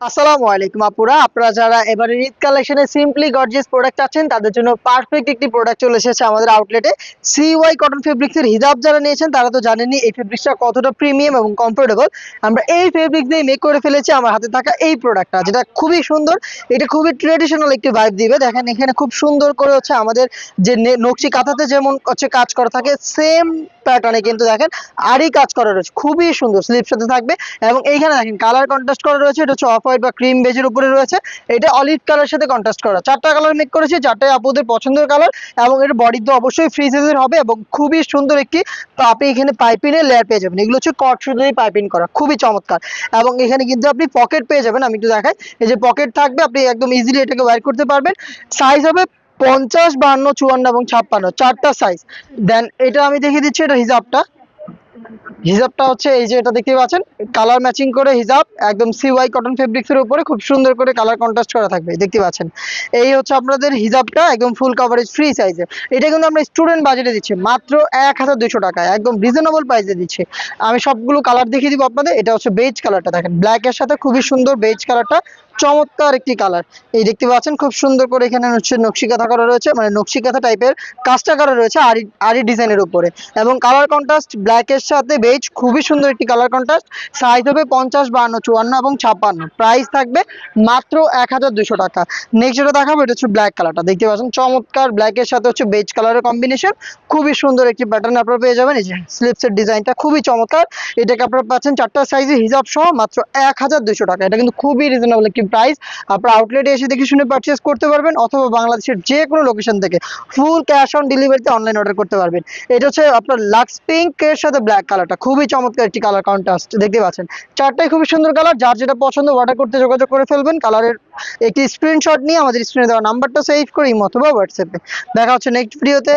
আসসালামু আলাইকুম আপুরা, আপনারা যারা এবারে ঈদ কালেকশনে সিম্পলি গর্জিয়াস প্রোডাক্ট চাচ্ছেন তাদের জন্য পারফেক্ট একটি প্রোডাক্ট চলে এসেছে আমাদের আউটলেটে। সিওয়াই কটন ফেব্রিক্স এর হিজাব যারা নিয়েছেন তারা তো জানেনই এই ফেব্রিক্সটা কতটা প্রিমিয়াম এবং কমফোর্টেবল। আমরা এই ফেব্রিক দিয়ে মেক করে ফেলেছি আমার হাতে থাকা এই প্রোডাক্টটা, যেটা খুবই সুন্দর। এটা খুবই ট্রেডিশনাল একটি ভাইব দিবে। দেখেন এখানে খুব সুন্দর করে হচ্ছে আমাদের যে নকশি কাঁথাতে যেমন হচ্ছে কাজ করা থাকে সেম প্যাটার্নে কিন্তু দেখেন আরই কাজ করা রয়েছে, খুবই সুন্দর। স্লিপ সাথে থাকবে এবং এইখানে দেখেন কালার কন্ট্রাস্ট করা রয়েছে। এটা হচ্ছে অফ হোয়াইট বা ক্রিম বেজের উপরে রয়েছে। এটা অলিভ কালার সাথে কন্ট্রাস্ট করা, চারটা কালার মেক করেছি, চারটাই আপুদের পছন্দের কালার। এবং এর বডি তো অবশ্যই ফ্রি সাইজের হবে এবং খুবই সুন্দর একটি। তো আপনি এখানে পাইপিনের লেয়ার পেয়ে যাবেন, এগুলো হচ্ছে কট সুতোই পাইপিং করা, খুবই চমৎকার। এবং এখানে কিন্তু আপনি পকেট পেয়ে যাবেন, আমি একটু দেখাই। এই যে পকেট থাকবে, আপনি একদম ইজিলি এটাকে ওয়্যার করতে পারবেন। সাইজ হবে 50, 52, 54 এবং 56, চারটা সাইজ। দেন এটা আমি দেখিয়ে দিচ্ছি, এটা হিজাবটা। হিজাবটা হচ্ছে এই যে এটা দেখতে পাচ্ছেন, কালার ম্যাচিং করে হিজাব, একদম সিওয়াই কটন ফেব্রিক্স এর উপরে খুব সুন্দর করে কালার কন্ট্রাস্ট করা থাকবে, দেখতে পাচ্ছেন। এই হচ্ছে আপনাদের হিজাবটা, একদম ফুল কভারেজ ফ্রি সাইজে। এটা কিন্তু আমরা স্টুডেন্ট বাজেটে দিচ্ছি মাত্র 1200 টাকায়, একদম রিজনেবল প্রাইসে দিচ্ছি। আমি সবগুলো কালার দেখিয়ে দিব আপনাদের। এটা হচ্ছে বেজ কালারটা, দেখেন ব্ল্যাক এর সাথে খুবই সুন্দর বেজ কালারটা, চমৎকার একটি কালার। এই দেখতে পাচ্ছেন খুব সুন্দর করে এখানে হচ্ছে নকশি কাঁথা করা রয়েছে, মানে নকশি কাঁথা টাইপের কাজটা করা রয়েছে আরি আরি ডিজাইনের উপরে। এবং কালার কন্ট্রাস্ট ব্ল্যাক এর সাথে বেজ, খুবই সুন্দর একটি কালার কন্ট্রাস্ট। সাইজ হবে 50, 52, 54 এবং 56। প্রাইস থাকবে মাত্র 1200 টাকা। নেক্সট যেটা দেখাবো, এটা হচ্ছে ব্ল্যাক কালারটা, দেখতে পাচ্ছেন চমৎকার ব্ল্যাক এর সাথে হচ্ছে বেজ কালারের কম্বিনেশন, খুবই সুন্দর একটি প্যাটার্ন আপনারা পেয়ে যাবেন। এই যে স্লিপসের ডিজাইনটা খুবই চমৎকার। এটাকে আপনারা পাচ্ছেন চারটা সাইজে হিজাব সহ মাত্র 1200 টাকা। এটা কিন্তু খুবই রিজনেবল একটি প্রাইস। আপনারা আউটলেটে এসে দেখে শুনে পারচেস করতে পারবেন, অথবা বাংলাদেশের যে কোনো লোকেশন থেকে ফুল ক্যাশ অন ডেলিভারিতে অনলাইন অর্ডার করতে পারবেন। এটা হচ্ছে আপনার লাক্স পিঙ্ক এর সাথে ব্ল্যাক কালারটা, খুবই চমৎকার একটি কালার কন্ট্রাস্ট, দেখতে পাচ্ছেন। চারটাই খুবই সুন্দর কালার, যার যেটা পছন্দ অর্ডার করতে যোগাযোগ করে ফেলবেন। কালারের একটি স্ক্রিনশট নিয়ে আমাদের স্ক্রিনে দেওয়া নাম্বারটা সেভ করে ইমো অথবা হোয়াটসঅ্যাপে। দেখা হচ্ছে নেক্সট ভিডিওতে।